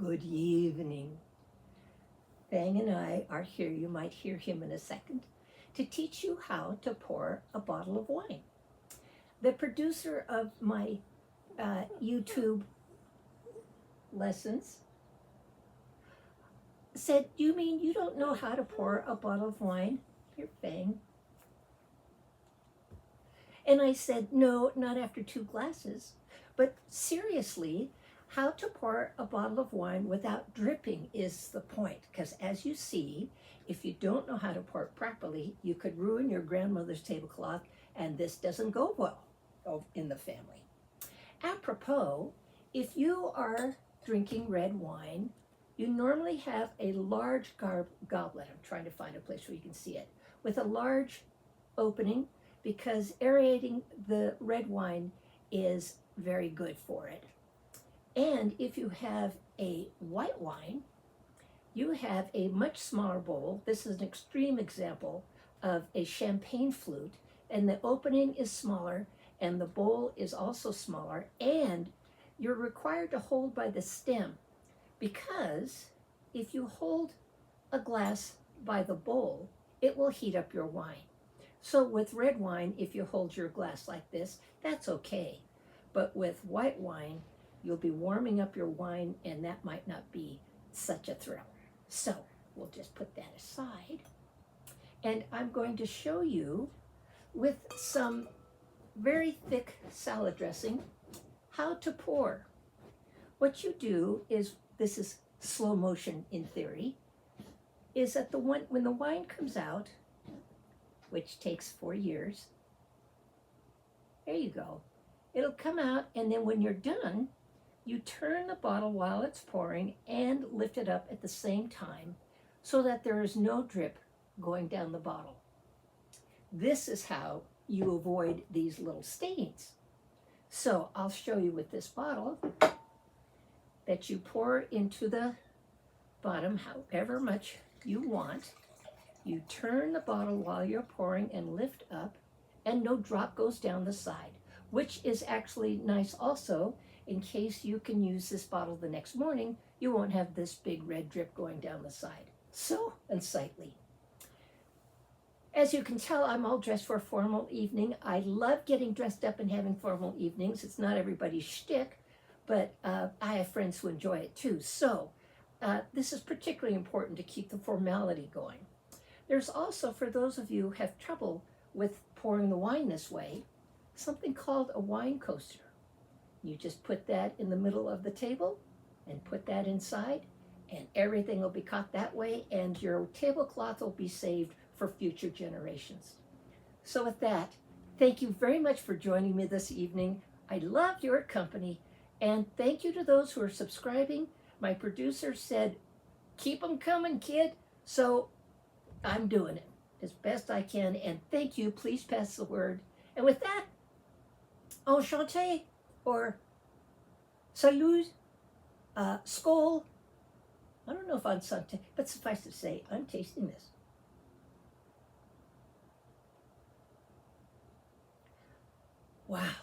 Good evening. Fang and I are here, you might hear him in a second, to teach you how to pour a bottle of wine. The producer of my YouTube lessons said, "You mean you don't know how to pour a bottle of wine?" Here, Fang. And I said, "No, not after 2 glasses. But seriously, how to pour a bottle of wine without dripping is the point. Because as you see, if you don't know how to pour it properly, you could ruin your grandmother's tablecloth, and this doesn't go well in the family. Apropos, if you are drinking red wine, you normally have a large goblet. I'm trying to find a place where you can see it, with a large opening, because aerating the red wine is very good for it. And if you have a white wine, you have a much smaller bowl. This is an extreme example of a champagne flute, and the opening is smaller, and the bowl is also smaller, and you're required to hold by the stem, because if you hold a glass by the bowl, it will heat up your wine. So with red wine, if you hold your glass like this, that's okay. But with white wine, you'll be warming up your wine, and that might not be such a thrill. So we'll just put that aside. And I'm going to show you, with some very thick salad dressing, how to pour. What you do is, this is slow motion in theory, is that when the wine comes out, which takes 4 years, there you go. It'll come out, and then when you're done, you turn the bottle while it's pouring and lift it up at the same time so that there is no drip going down the bottle. This is how you avoid these little stains. So I'll show you with this bottle that you pour into the bottom however much you want. You turn the bottle while you're pouring and lift up, and no drop goes down the side, which is actually nice also. In case you can use this bottle the next morning, you won't have this big red drip going down the side. So unsightly. As you can tell, I'm all dressed for a formal evening. I love getting dressed up and having formal evenings. It's not everybody's shtick, but I have friends who enjoy it too. So this is particularly important to keep the formality going. There's also, for those of you who have trouble with pouring the wine this way, something called a wine coaster. You just put that in the middle of the table and put that inside, and everything will be caught that way, and your tablecloth will be saved for future generations. So with that, thank you very much for joining me this evening. I love your company, and thank you to those who are subscribing. My producer said, "Keep them coming, kid." So I'm doing it as best I can, and thank you. Please pass the word. And with that, enchanté, or salut, skål. I don't know if I'm santé, but suffice to say, I'm tasting this. Wow.